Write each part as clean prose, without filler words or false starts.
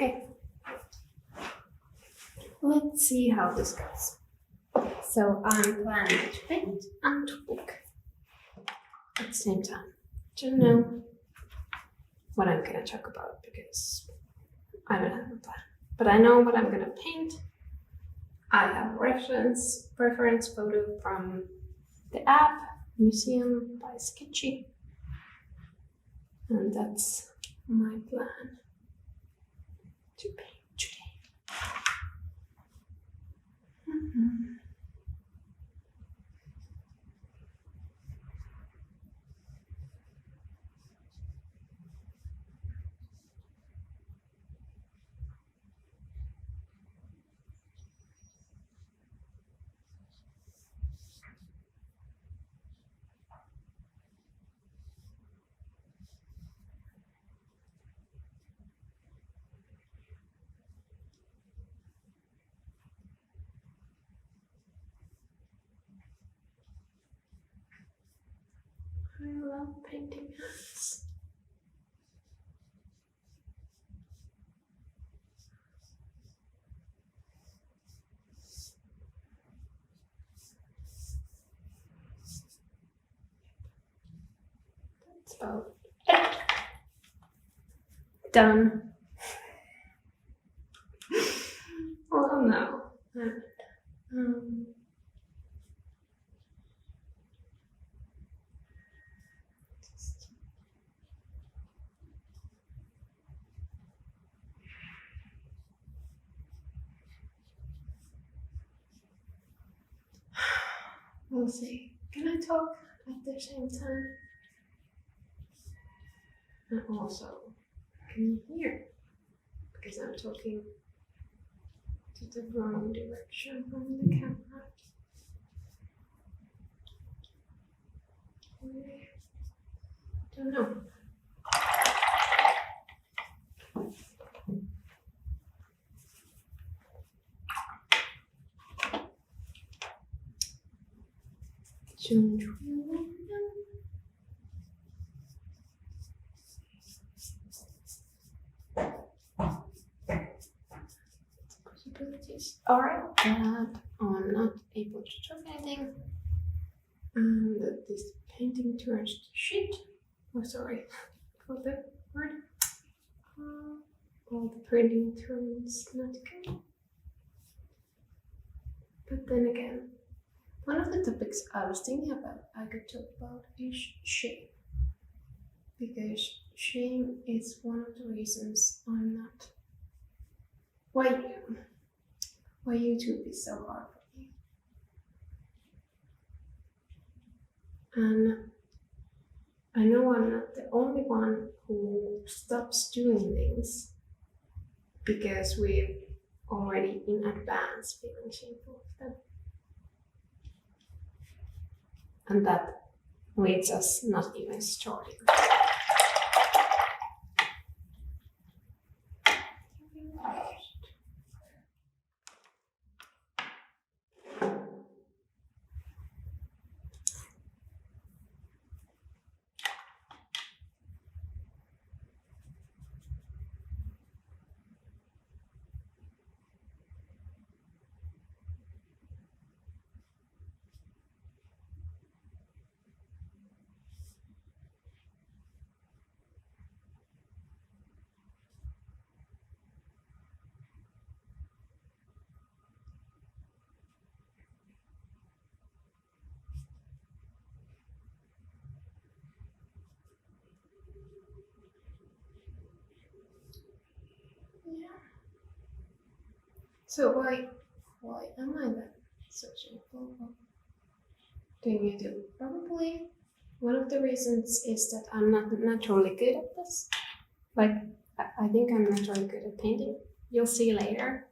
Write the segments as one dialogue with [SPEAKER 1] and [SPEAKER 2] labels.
[SPEAKER 1] Okay. Let's see how this goes. So I'm planning to paint and to book at the same time. Don't know what I'm gonna talk about because I don't have a plan. But I know what I'm gonna paint. I have a reference photo from the app Museum by Sketchy. And that's my plan to paint today. I love painting hands. That's about it. Done. Well, no. We'll see. Can I talk at the same time? And also, can you hear? Because I'm talking to the wrong direction from the camera. Don't know. Possibilities are that I'm not able to talk anything, and that this painting turns to shit. Oh, sorry for the word. Well, the printing turns not good. But then again, one of the topics I was thinking about I could talk about is shame. Because shame is one of the reasons I'm not. Why YouTube is so hard for me. And I know I'm not the only one who stops doing things because we're already in advance feeling shameful of them. And that leads us not even starting. So why am I then so shameful of doing YouTube? Probably one of the reasons is that I'm not naturally good at this. Like, I think I'm naturally good at painting. You'll see later.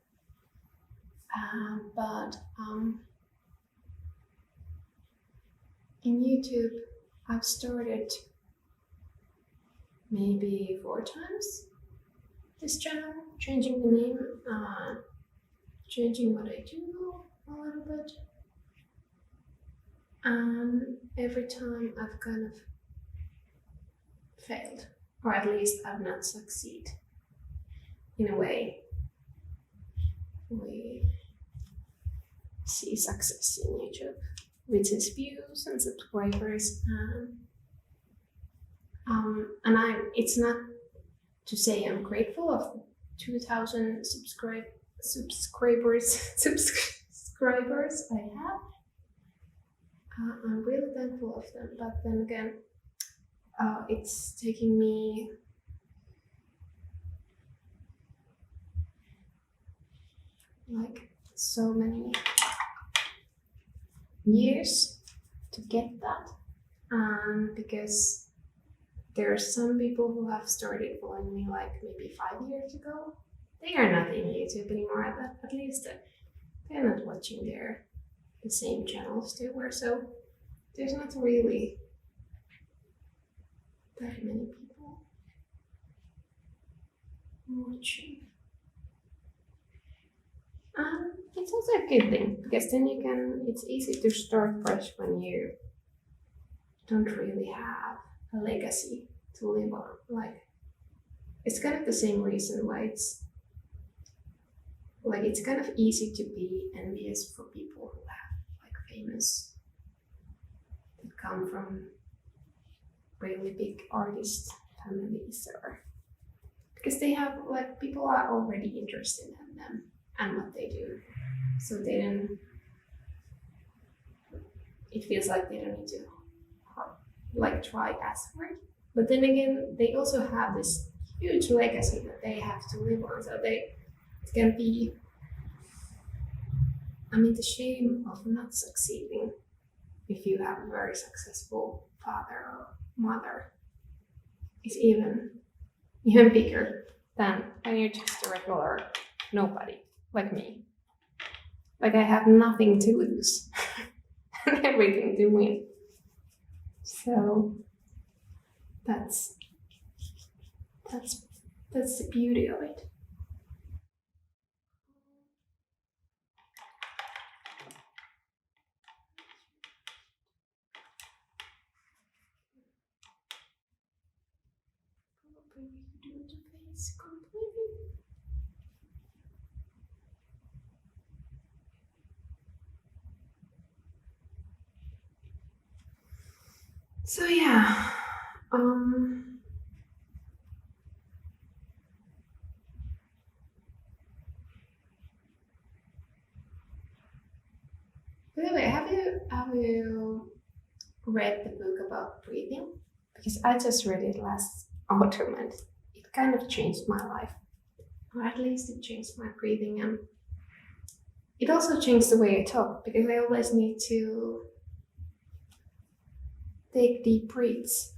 [SPEAKER 1] But in YouTube, I've started maybe 4 times this channel, changing the name, changing what I do a little bit. And every time I've kind of failed, or at least I've not succeeded in a way, we see success in YouTube, which is views and subscribers. And it's not to say I'm grateful of 2,000 subscribers I have. I'm really thankful of them, but then again, it's taking me like so many years to get that, because there are some people who have started following me like maybe 5 years ago. They are not in YouTube anymore, at least they're not watching the same channels they were, so there's not really that many people watching. It's also a good thing, because then it's easy to start fresh when you don't really have a legacy to live on. Like, it's kind of the same reason why it's kind of easy to be envious for people who have like famous, that come from really big artist families, or because they have like people are already interested in them and what they do, so it feels like they don't need to like try as hard. But then again, they also have this huge legacy that they have to live on, so it can be, the shame of not succeeding if you have a very successful father or mother is even bigger than when you're just a regular nobody like me. Like, I have nothing to lose and everything to win. So that's the beauty of it. Probably do the face completely. So yeah, by the way, have you read the book about breathing? Because I just read it last autumn and it kind of changed my life, or at least it changed my breathing, and it also changed the way I talk, because I always need to take deep breaths,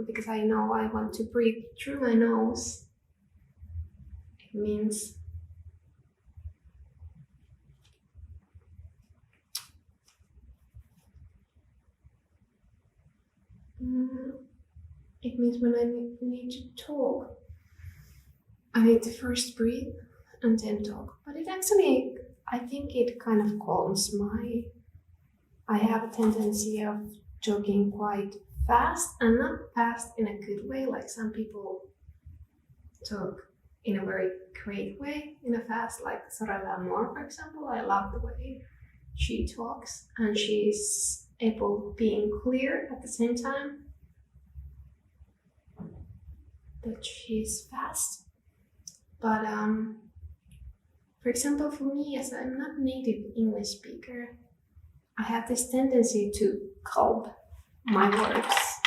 [SPEAKER 1] because I know I want to breathe through my nose. It means when I need to talk, I need to first breathe and then talk. But it actually, I think it kind of calms I have a tendency of talking quite fast, and not fast in a good way, like some people talk in a very great way, in a fast, like Elli Maanpää, for example. I love the way she talks, and she's able being clear at the same time, but she's fast. But for example, for me, as I'm not native English speaker, I have this tendency to gulp my words,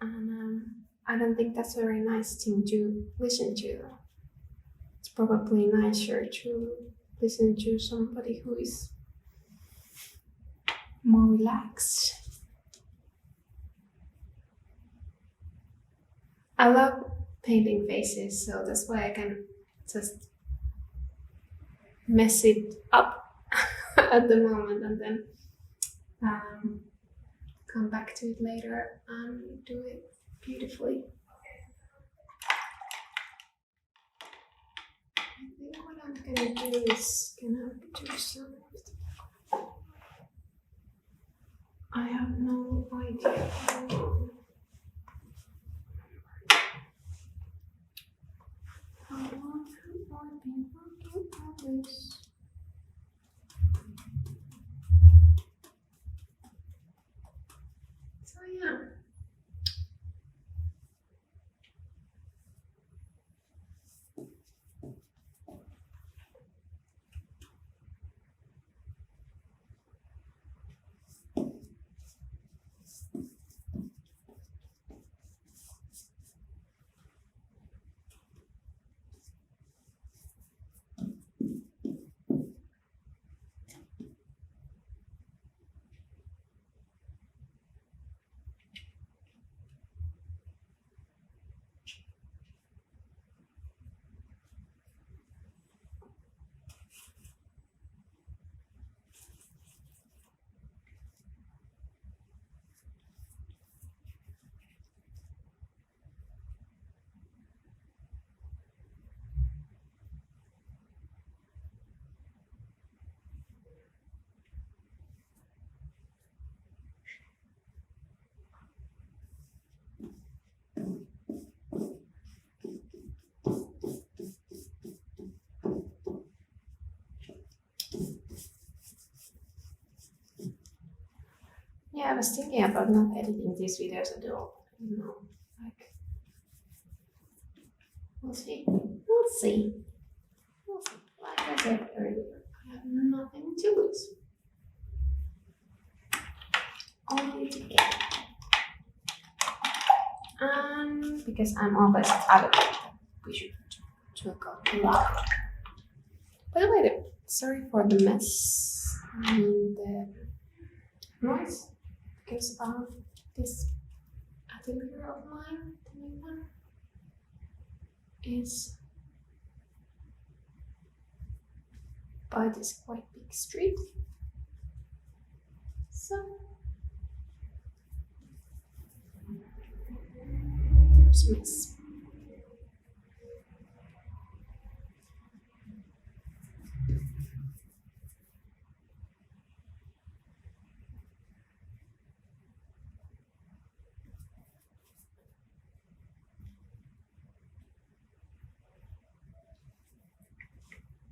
[SPEAKER 1] and I don't think that's a very nice thing to listen to. It's probably nicer to listen to somebody who is more relaxed. I love painting faces, so that's why I can just mess it up at the moment and then come back to it later and do it beautifully. I think what I'm gonna do is do some of the, I have no idea. I've been working on this. So yeah. Yeah, I was thinking about not editing these videos at all. No, like, we'll see. We'll see. We'll see. Like I said earlier, I have nothing to lose. Only to gain. Because I'm always out of it, we should talk a lot. By the way, sorry for the mess. I mean the noise. Because of this atelier of mine, the new one, is by this quite big street. So there's mess.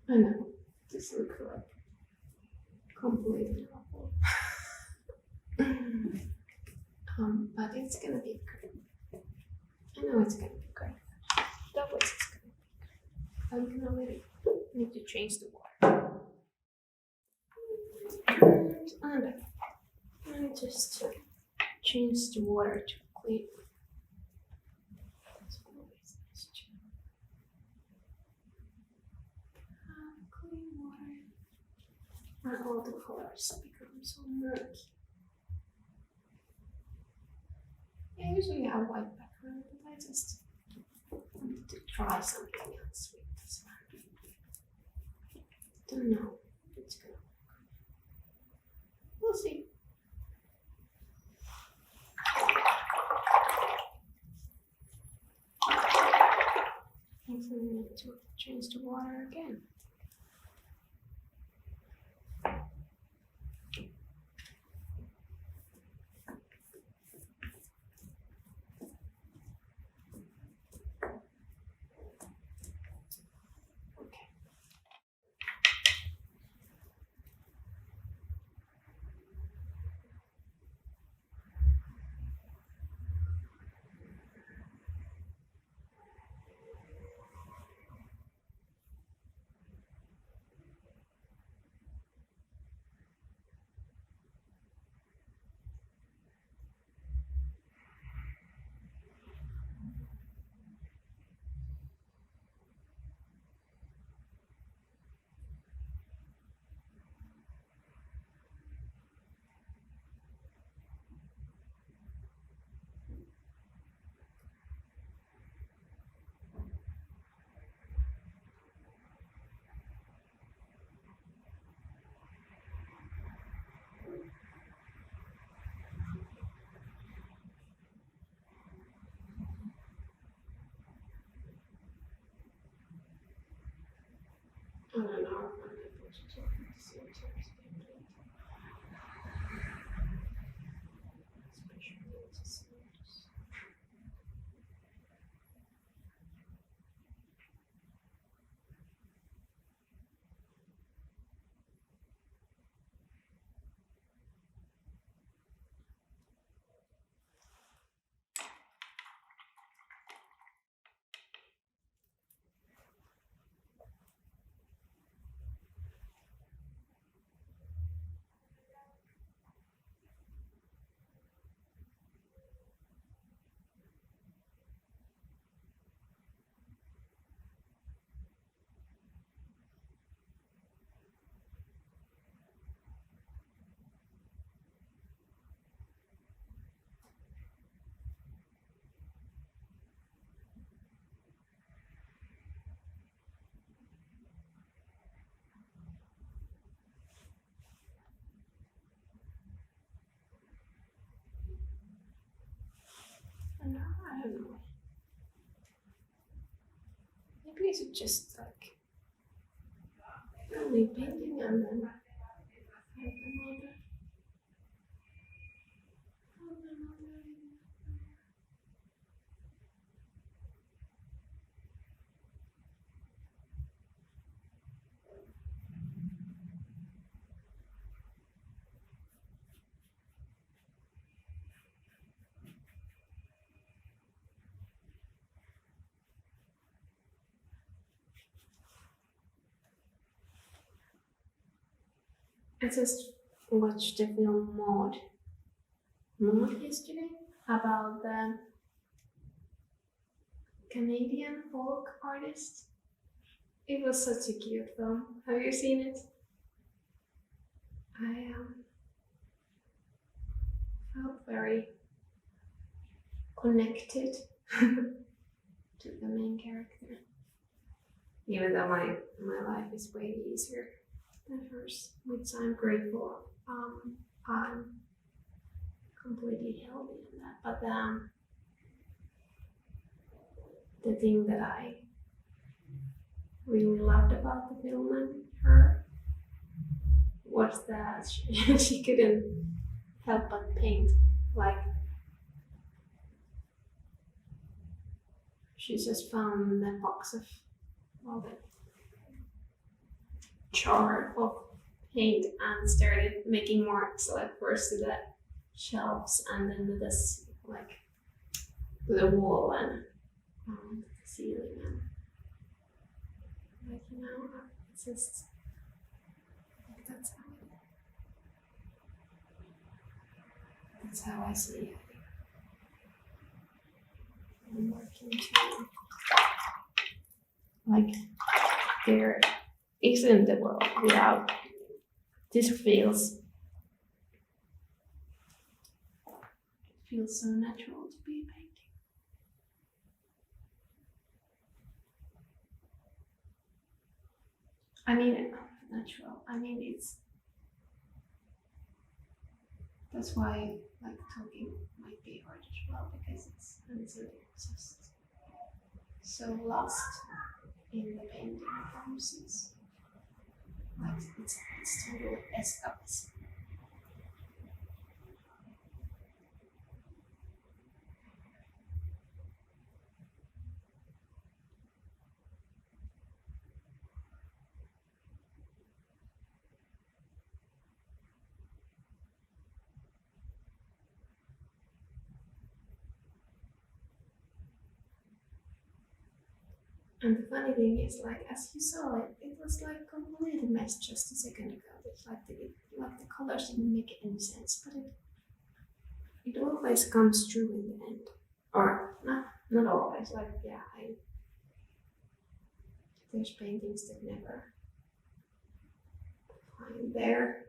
[SPEAKER 1] I know, this looks like completely awful. But it's gonna be great. I know it's gonna be great. That was it's gonna be great. I'm gonna let it. Need to change the water. And just change the water to clean. Clean water. And all the colors become so murky. I usually have white background, but I just wanted to try something else with this one. Don't know if it's gonna work. We'll see. I need to change the water again. I don't know. don't know. Maybe I should just like only painting and then have another. I just watched the film Maud yesterday about the Canadian folk artist. It was such a cute film. Have you seen it? I felt very connected to the main character. Even though my life is way easier than hers, which I'm grateful. I'm completely healthy in that. But the thing that I really loved about the film and her was that she couldn't help but paint. Like, she just found that box of all the jar of paint and started making marks, like first to the shelves and then to this, like to the wall and the ceiling, and like, you know, it's just like that's how I see it. I'm working too. Like, there isn't a world without this. Feels so natural to be painting. I mean, natural. I mean, that's why like talking might be hard as well, because it's just so lost in the painting process. Like it's totally escapist. And the funny thing is, like, as you saw it, it was like completely a mess just a second ago. It's like the colors didn't make any sense, but it always comes true in the end. Or not always. Like, yeah, there's paintings that never find their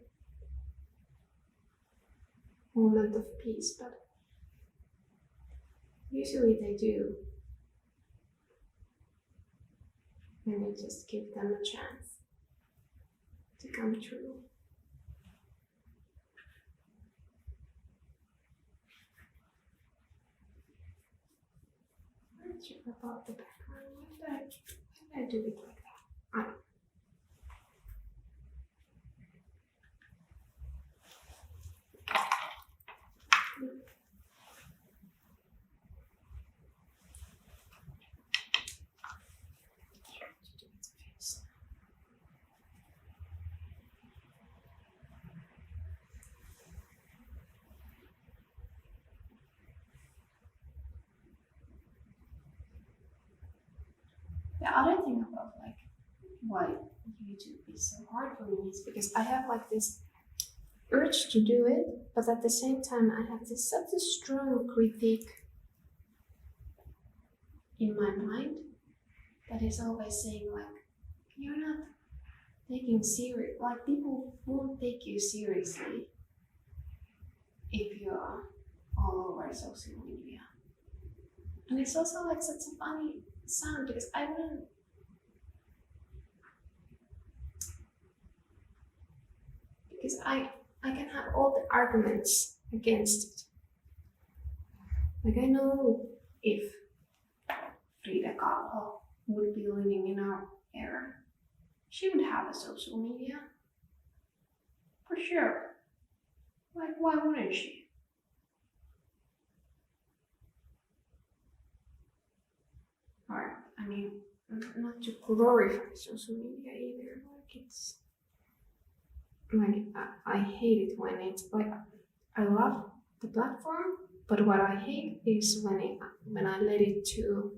[SPEAKER 1] moment of peace, but usually they do. And we just give them a chance to come true. I'm not sure about the background. Why did I do it like that? I don't know. The other thing about like why YouTube is so hard for me is because I have like this urge to do it, but at the same time I have this such a strong critique in my mind that is always saying like, you're not taking serious, like people won't take you seriously if you're all over social media. And it's also like such a funny sound because I can have all the arguments against it. Like I know if Frida Kahlo would be living in our era, she would have a social media. For sure. Like, why wouldn't she? Or, I mean, not to glorify social media either. Like, it's like I hate it when it's like I love the platform, but what I hate is when I let it to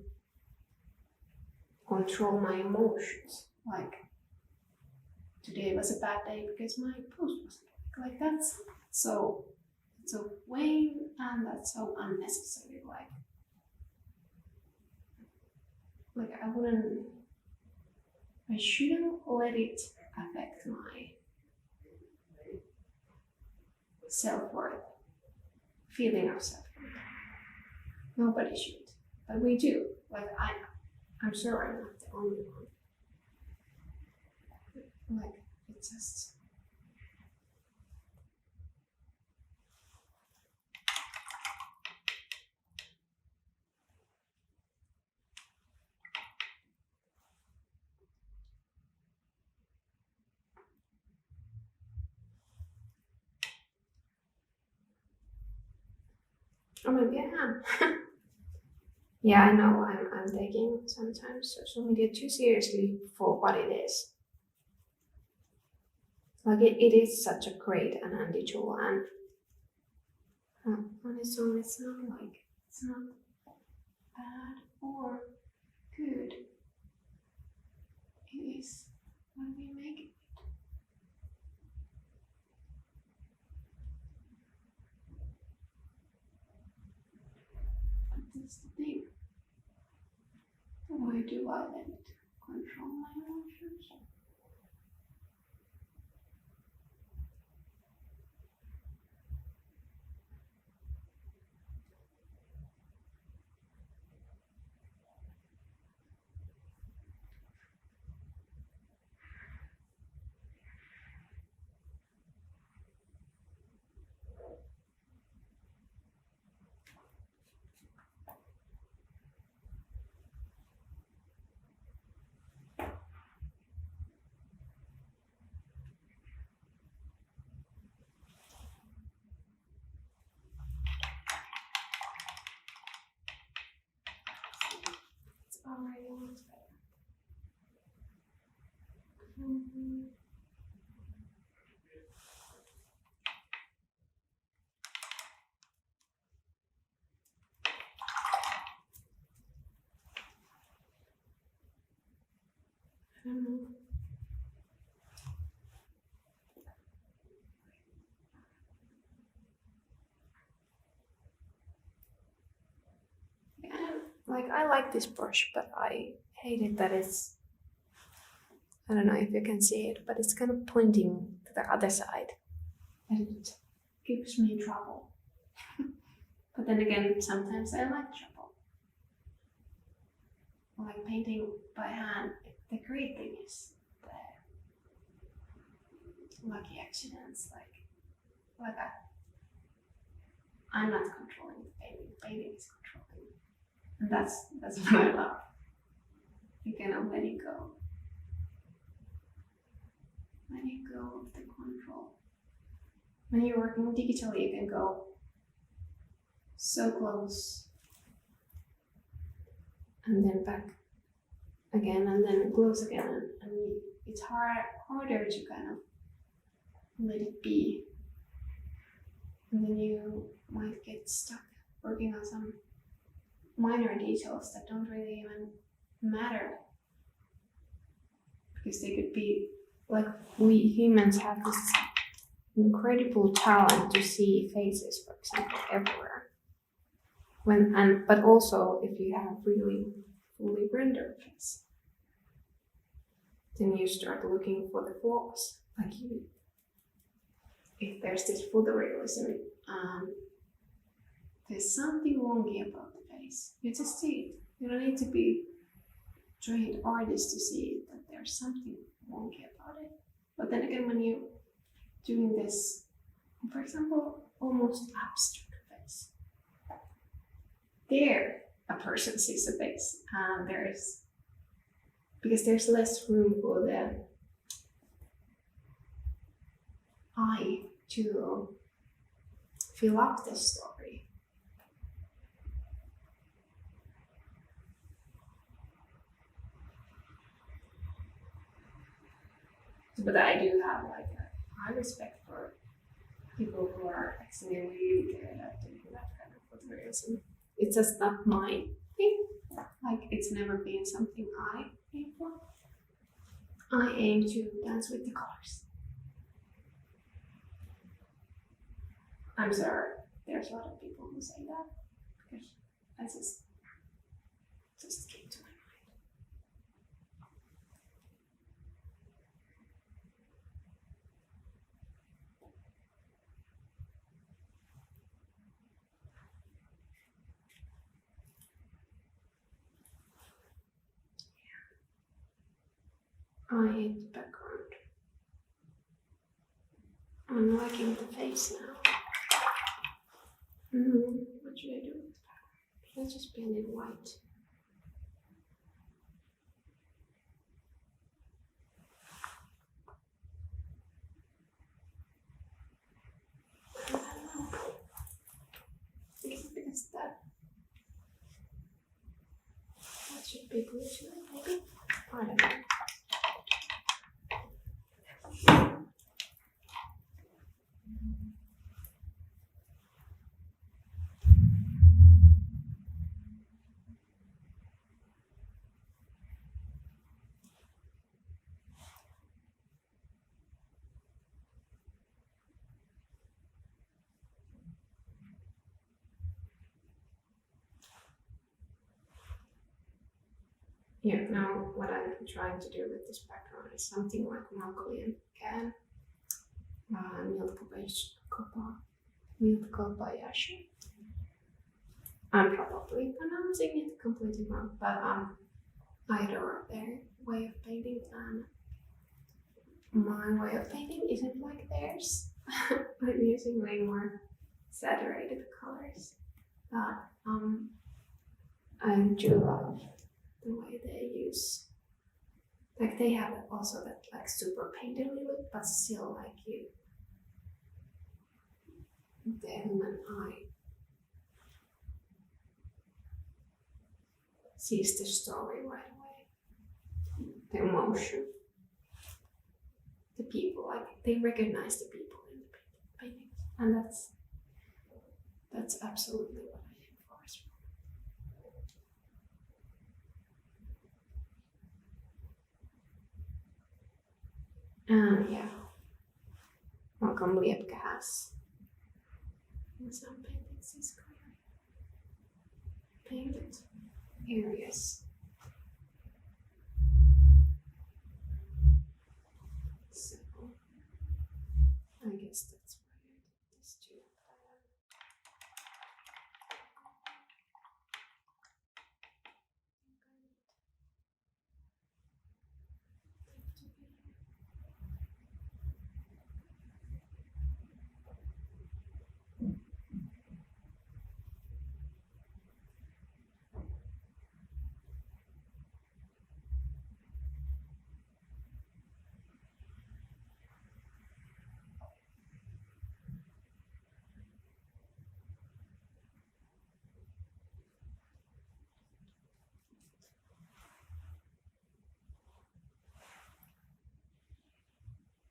[SPEAKER 1] control my emotions. Like, today was a bad day because my post was like that's so vain and that's so unnecessary. Like I shouldn't let it affect my self-worth, feeling of self-worth. Nobody should, but we do. Like I'm sure I'm not the only one. Like, it's just. Or maybe I am. Yeah, I know I'm taking sometimes social media too seriously for what it is. Like it is such a great and handy tool, and on its own it's not bad or good. It is what we make it. But that's the thing. Why do I let it control my emotions? It's already almost better. I don't know. I like this brush, but I hate it that it's, I don't know if you can see it, but it's kind of pointing to the other side. And it gives me trouble. But then again, sometimes I like trouble. Like painting by hand, the great thing is the lucky accidents. Like I'm not controlling the painting, painting is controlling me. And that's what I love. You cannot let it go. Let it go of the control. When you're working digitally, you can go so close and then back again and then close again, and it's harder to kind of let it be, and then you might get stuck working on some minor details that don't really even matter, because they could be like, we humans have this incredible talent to see faces, for example, everywhere. But also if you have really fully rendered face, then you start looking for the flaws. Like if there's this photorealism, there's something wonky about the face. You just see it. You don't need to be trained artist to see that there's something wonky about it. But then again, when you're doing this, for example, almost abstract face, there a person sees a face, and because there's less room for the eye to fill up the story. But I do have like a high respect for people who are actually really good at doing that kind of photorealism. It's just not my thing. Like, it's never been something I aim for. I aim to dance with the colors. I'm sorry, there's a lot of people who say that, because I just came to my mind. I hate the background. I'm liking the face now. What should I do with the background? Should I just paint it white? I don't know. Because that should be blue too, maybe? I don't know. Yeah, now what I'm trying to do with this background is something like Mongolian can, Kobayashi. I'm probably pronouncing it completely wrong, but I adore their way of painting, and my way of painting isn't like theirs. I'm using way more saturated colors, but I do love the way they use, like they have also that like super painted look, but still like the human eye sees the story right away, the emotion, the people, like they recognize the people in the paintings, and that's absolutely what I aim for as well. And yeah, Malcolm Liepke has in some paintings these color painted areas. So I guess that's why I did this too.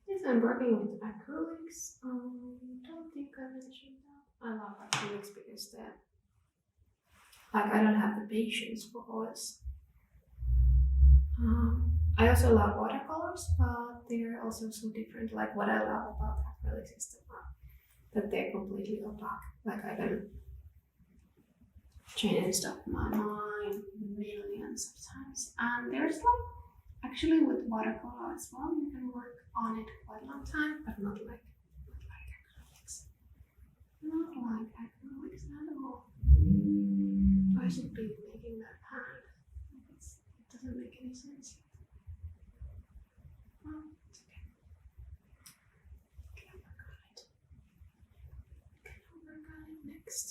[SPEAKER 1] Yes, I'm working with acrylics. Don't think I mentioned that. I love acrylics because I don't have the patience for oils. I also love watercolors, but they're also so different. Like what I love about acrylics is that they're completely opaque. Like I can change up my mind millions of times. And there's like, actually with watercolor as well, you can work on it quite a long time, but not like acrylics. Not like acrylics at all. I should be making that hand. It doesn't make any sense yet. Well, it's okay. Can I work on it? Can I work on it next?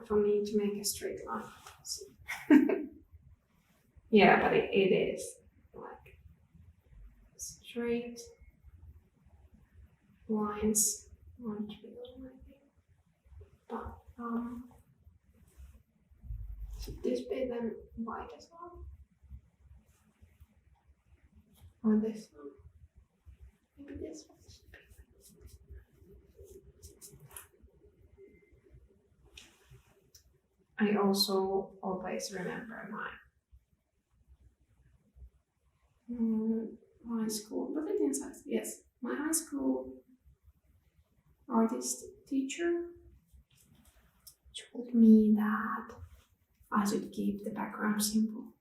[SPEAKER 1] hard for me to make a straight line. Yeah, but it is like straight lines aren't really my thing. But should this be then white as well? Or this one? Maybe this one should be. I also always remember my high school, but it inside, yes, my high school artist teacher told me that I should keep the background simple.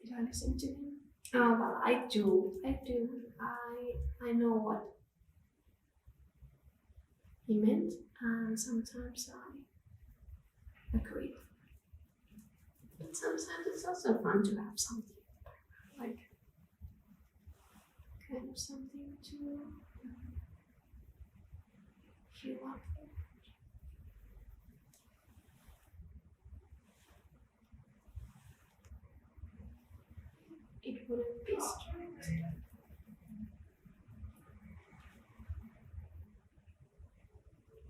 [SPEAKER 1] Did I listen to him? Oh, well, I do. I know what he meant, and sometimes I agree. But sometimes it's also fun to have something like kind of something to feel up with. It wouldn't be straight.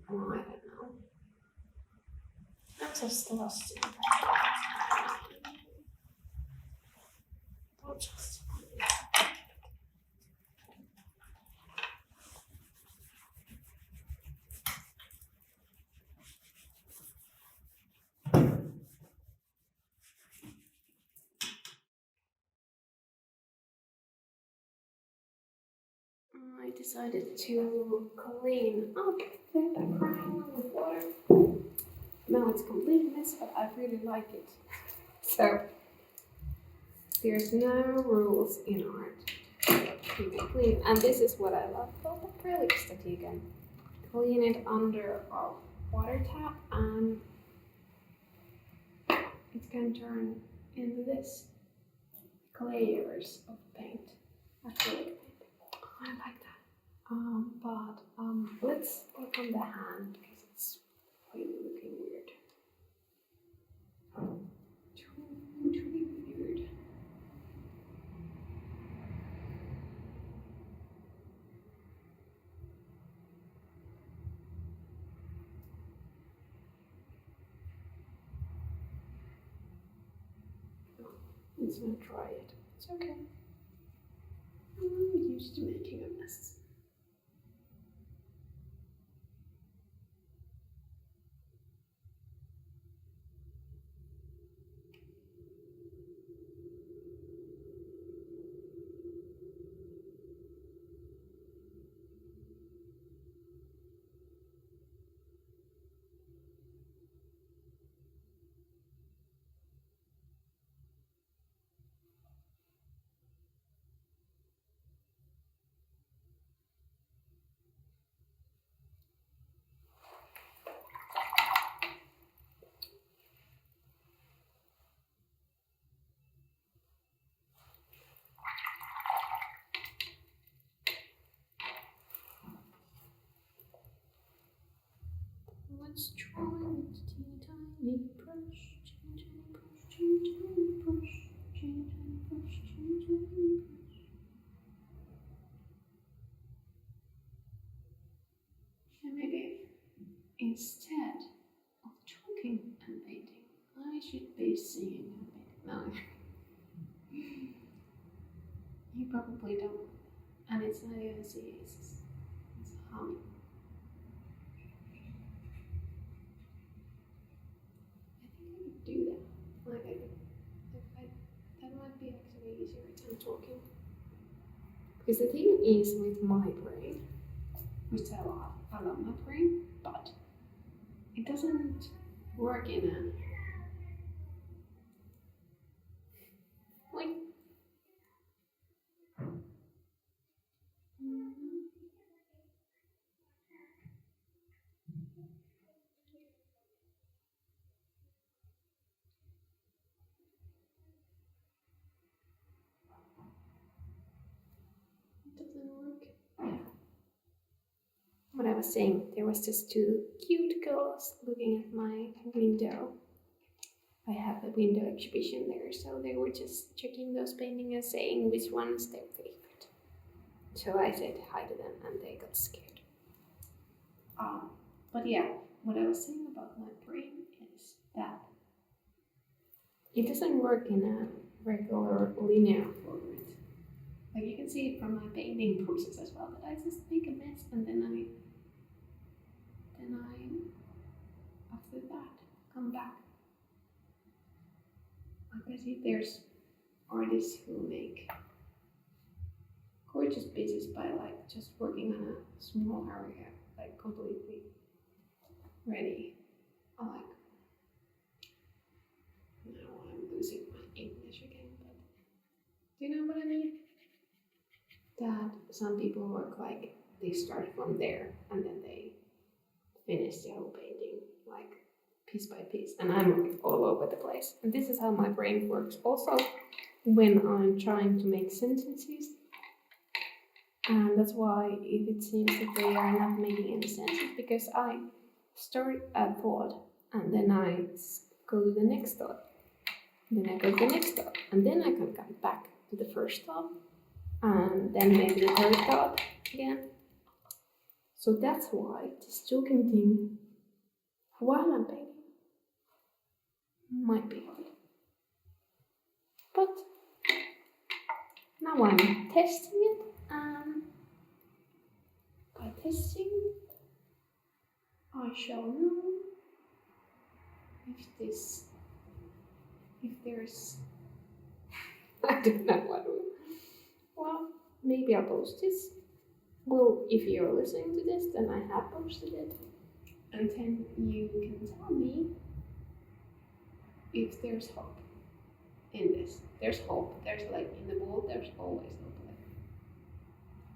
[SPEAKER 1] Oh, I don't know. I'm just lost in that. Don't just. I decided to clean up the background with water. Now it's a complete mess, but I really like it. So there's no rules in art. You can clean, and this is what I love about acrylics, that you can clean it under a water tap and it can turn into this layers of paint, acrylic paint. I like that. Let's work on the hand because it's really looking weird. Too weird. It's not dry yet. It's okay. I'm used to making a mess. Let's try with teeny tiny brush, teeny tiny brush, teeny tiny brush, teeny tiny brush, teeny tiny brush. And maybe instead of talking and painting, I should be singing and painting. No, you probably don't. And it's not even singing, it's humming. Do that. Like that might be actually easier than talking. Because the thing is with my brain, which I love my brain, but it doesn't work in a like. It doesn't work. Yeah. Whatever. was saying, there was just two cute girls looking at my window. I have a window exhibition there, so they were just checking those paintings and saying which one's their favorite. So I said hi to them and they got scared. But yeah, what I was saying about my brain is that it doesn't work in a regular linear format. Like you can see it from my painting process as well, that I just make a mess and then I after that come back. Like I see there's artists who make gorgeous pieces by like just working on a small area, like completely ready. I like, now I'm losing my English again, but do you know what I mean? That some people work like they start from there and then they finish the whole painting like piece by piece, and I'm all over the place. And this is how my brain works also when I'm trying to make sentences. And that's why if it seems that they are not making any sense, it's because I start a thought and then I go to the next thought. Then I go to the next thought and then I can come back to the first thought and then maybe the third thought again. So that's why this joking thing while I'm painting might be hard. But now I'm testing it, and by testing I shall know if there's I don't know what. Well, maybe I'll post this. Well, if you're listening to this, then I have posted it. And then you can tell me if there's hope in this. There's hope. There's like in the world, there's always hope.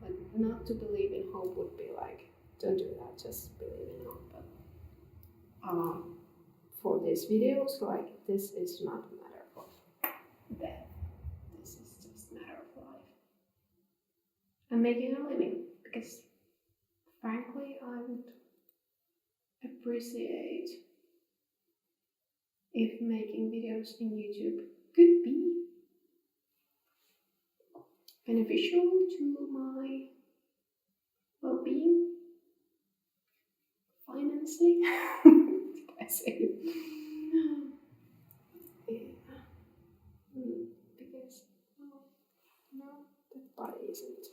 [SPEAKER 1] Like not to believe in hope would be like, don't do that, just believe in hope. But for these videos, like this is not a matter of death. This is just a matter of life. And making a living. Because frankly, I would appreciate if making videos in YouTube could be beneficial to my well-being financially. Did I say it? Yeah. Because no, that body isn't.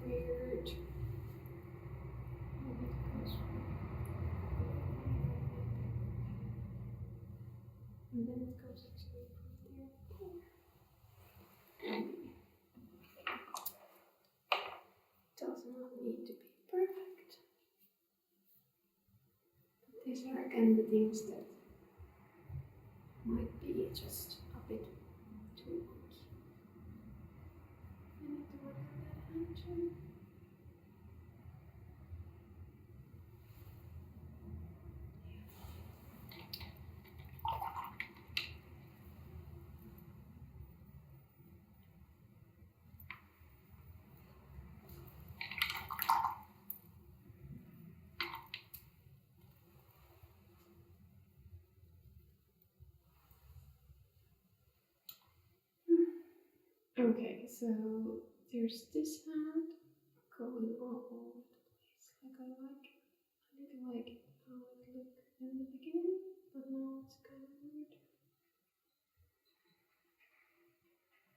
[SPEAKER 1] Weird. And then it goes actually from there. Does not need to be perfect. But these are again the things that might be just a bit too much. I need to work on that hand too. Okay, so there's this hand going all over the place. Like I really like how it looked in the beginning, but now it's kind of weird.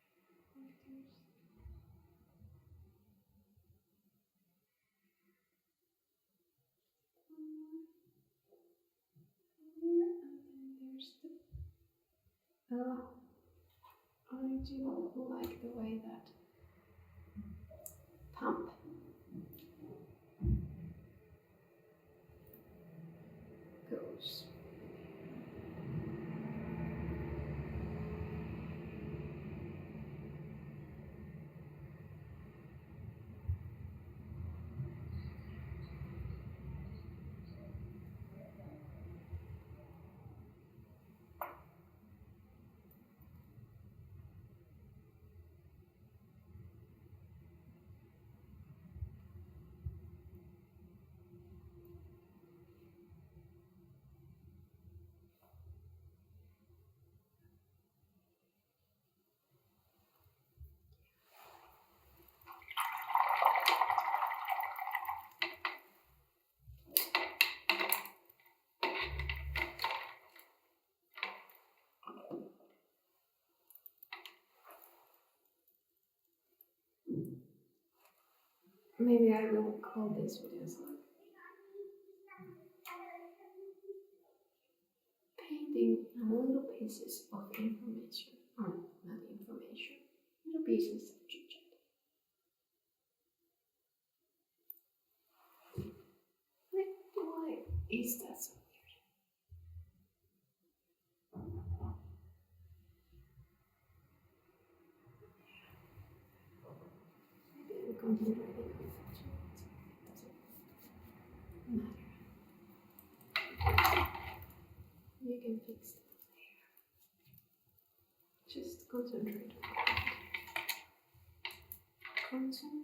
[SPEAKER 1] Like there's one more here, and then there's the I do like the way that pump goes. maybe I will call this videos like painting little pieces of information, or not information, little pieces of chit chat. Why is that so weird? Maybe I'm completely ready. You can fix it later. Just concentrate. Concentrate.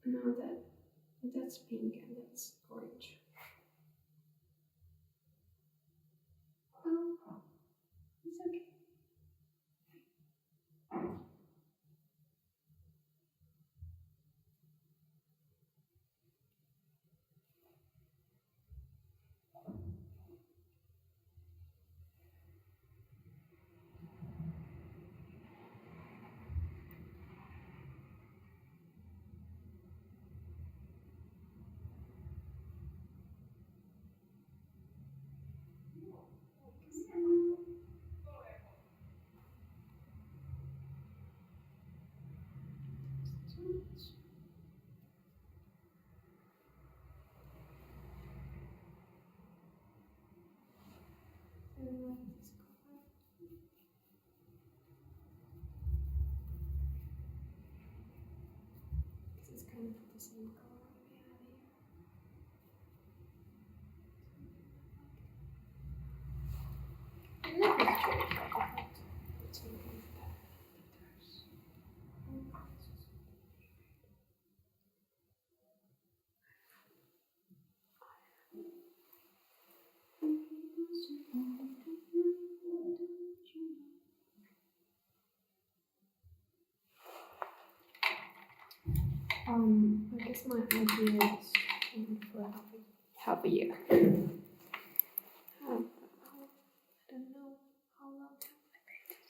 [SPEAKER 1] No, that's pink and that's orange. Oh, it's okay. This is kind of the same color we have here. I'm not really sure if I could put something better. I guess my idea is for half a year. I don't know how long I paint it.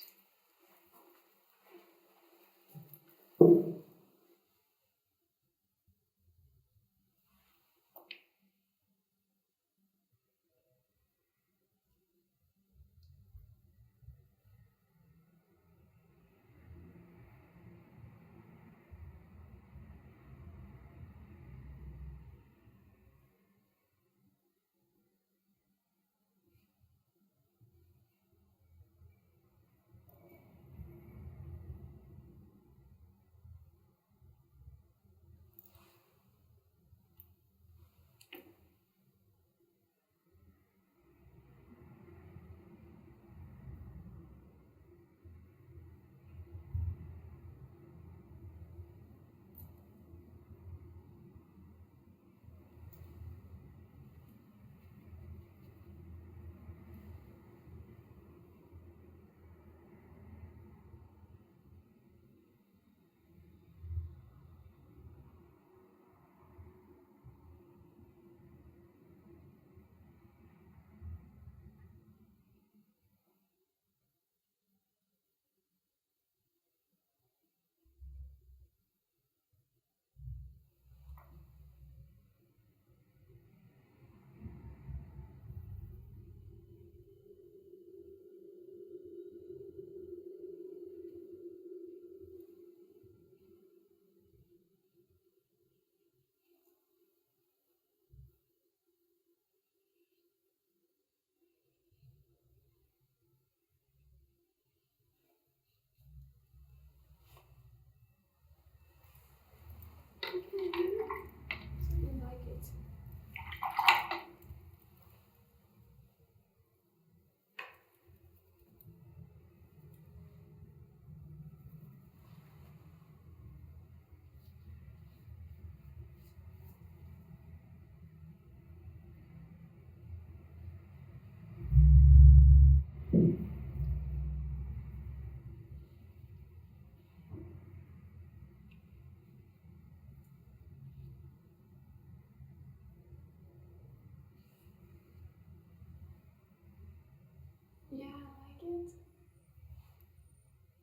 [SPEAKER 1] Yeah, I like it.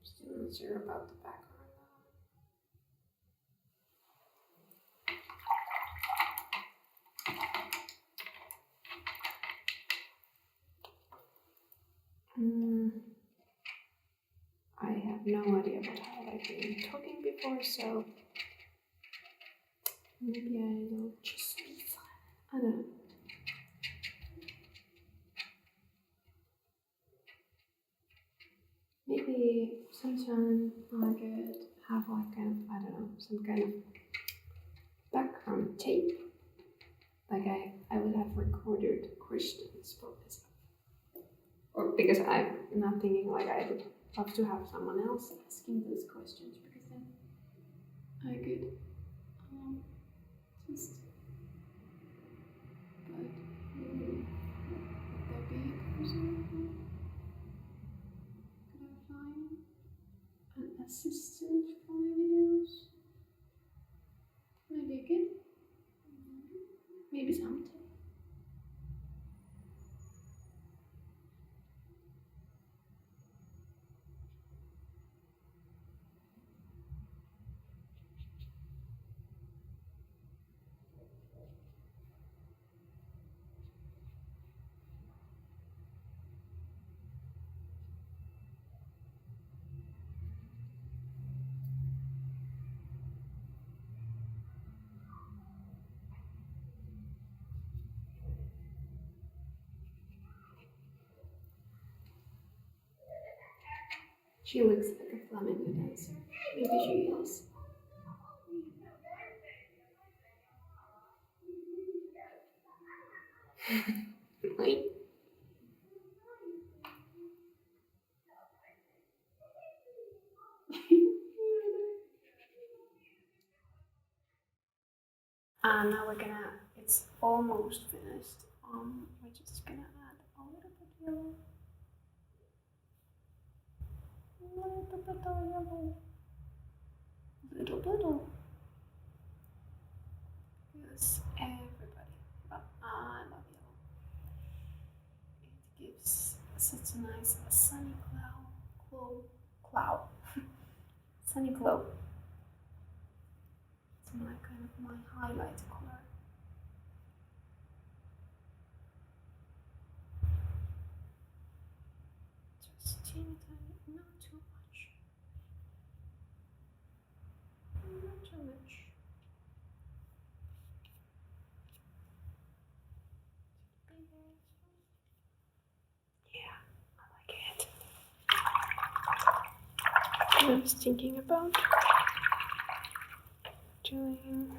[SPEAKER 1] Still not sure about the background though. I have no idea what I've been talking before, so maybe I will just, I don't know. Maybe sometime I could have like a, I don't know, some kind of background tape. Like I would have recorded questions for myself. Or because I'm not thinking like I would love to have someone else asking those questions, because then I could just, but would there be a person? Could I find an assistant for my videos? Maybe I could. Maybe someday. She looks like a flamenco dancer. Maybe she is. Wait. Now we're gonna, it's almost finished. We're just gonna add a little bit yellow. Little bit of yellow. Little. Because everybody, but I love yellow. It gives such a nice sunny cloud. Sunny glow. It's my kind of my highlight color. Just teeny tiny, not too much. Not too much. Yeah, I like it. I was thinking about doing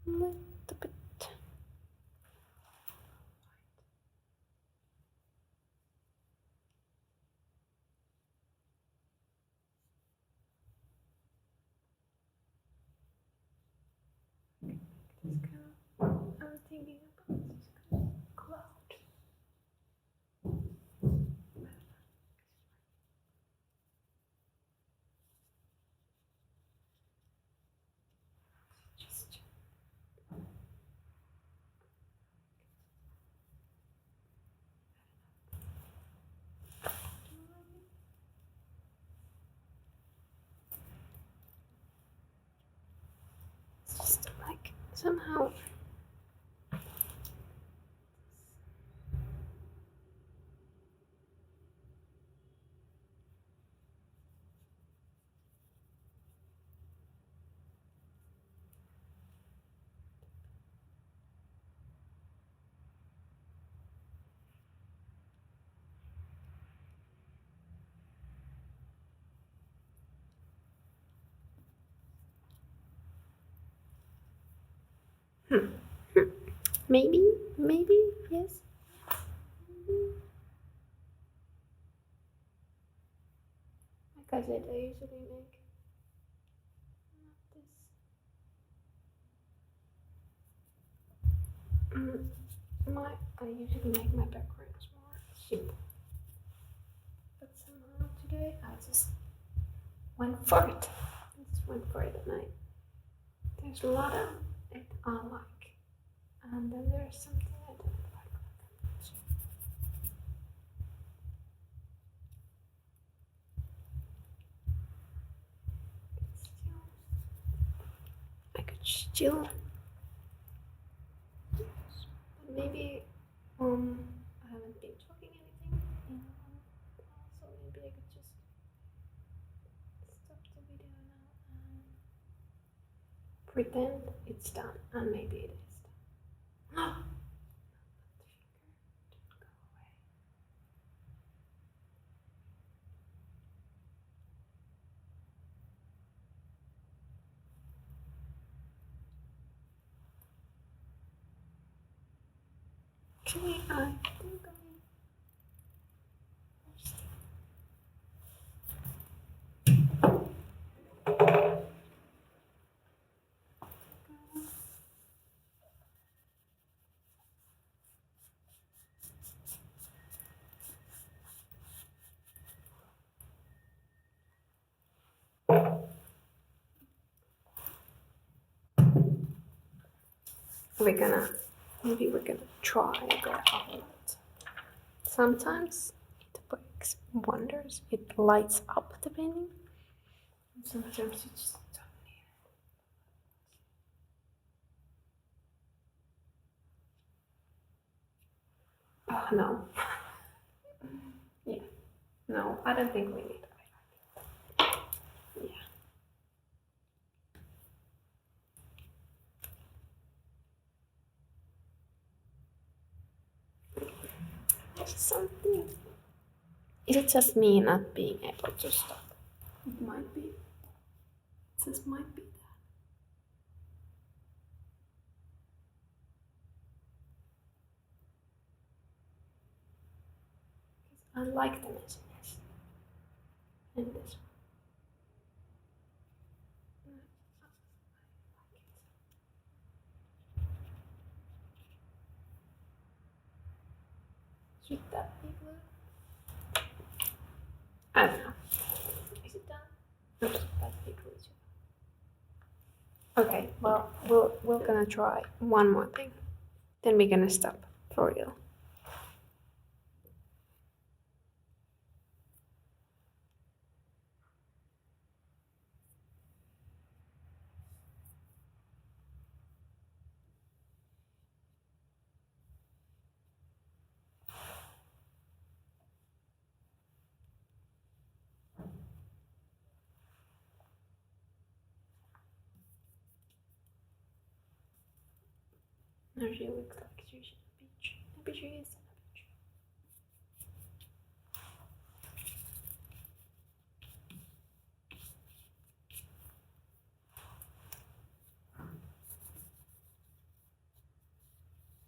[SPEAKER 1] a little bit. I was thinking about this kind of cloud. Just like somehow. Maybe, yes. Like I said, I usually make this. I usually make my backgrounds more simple. But somehow today I just went for it. And there's a lot of it I like. And then there's something that still. Maybe I haven't been talking anything in a while, so maybe I could just stop the video now and pretend it's done, and maybe it is done. Okay, I think maybe we're gonna try the outlet. Sometimes it works wonders. It lights up the painting. And sometimes you just don't need it. Oh no. Yeah. No, I don't think we need it. Yeah. Something. Is it just me not being able to stop? It might be. It just might be that. I like the messiness. And this one. Should that be blue? I don't know. Is it done? No, that be blue too. Okay, well, we're gonna try one more thing. Then we're gonna stop for real. No, she looks like she's on a beach. Maybe she is on a beach.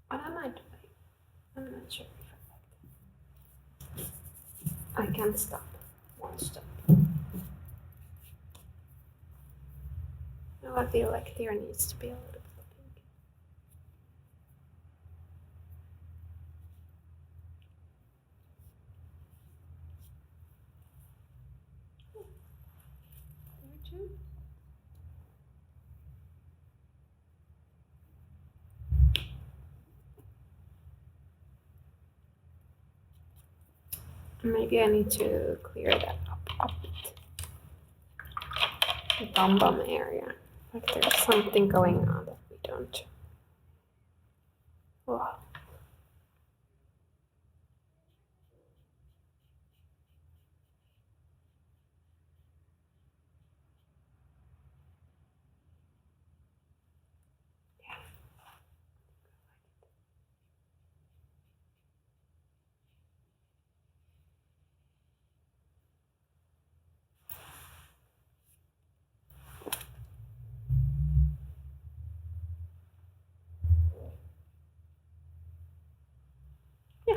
[SPEAKER 1] But I might try. I'm not sure if I like that. I can't stop. Won't stop. No, I feel like there needs to be a little bit of pink. There too. Maybe I need to clear that up a bit. The bum area. Like there's something going on that we don't. Oh. Yeah,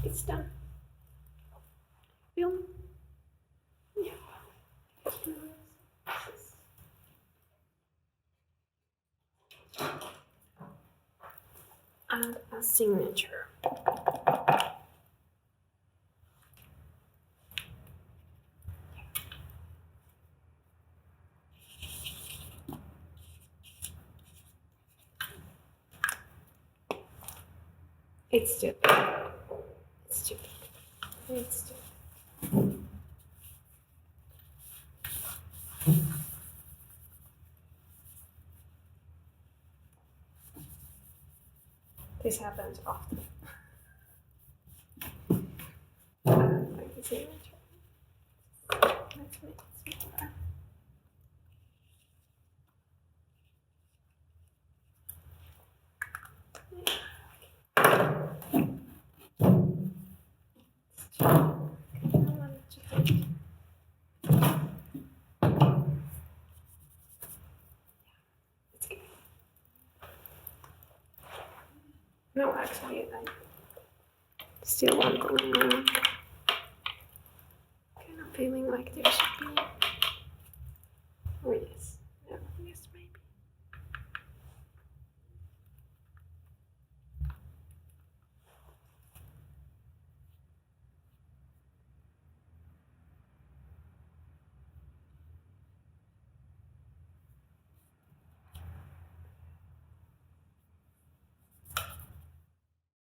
[SPEAKER 1] it's done. Film. Yeah. And a signature. It's too big. It's too big. It's too big. This happens often. I don't like this image. Let's make it smaller. No, actually, I still want going on. Kind of feeling like there should be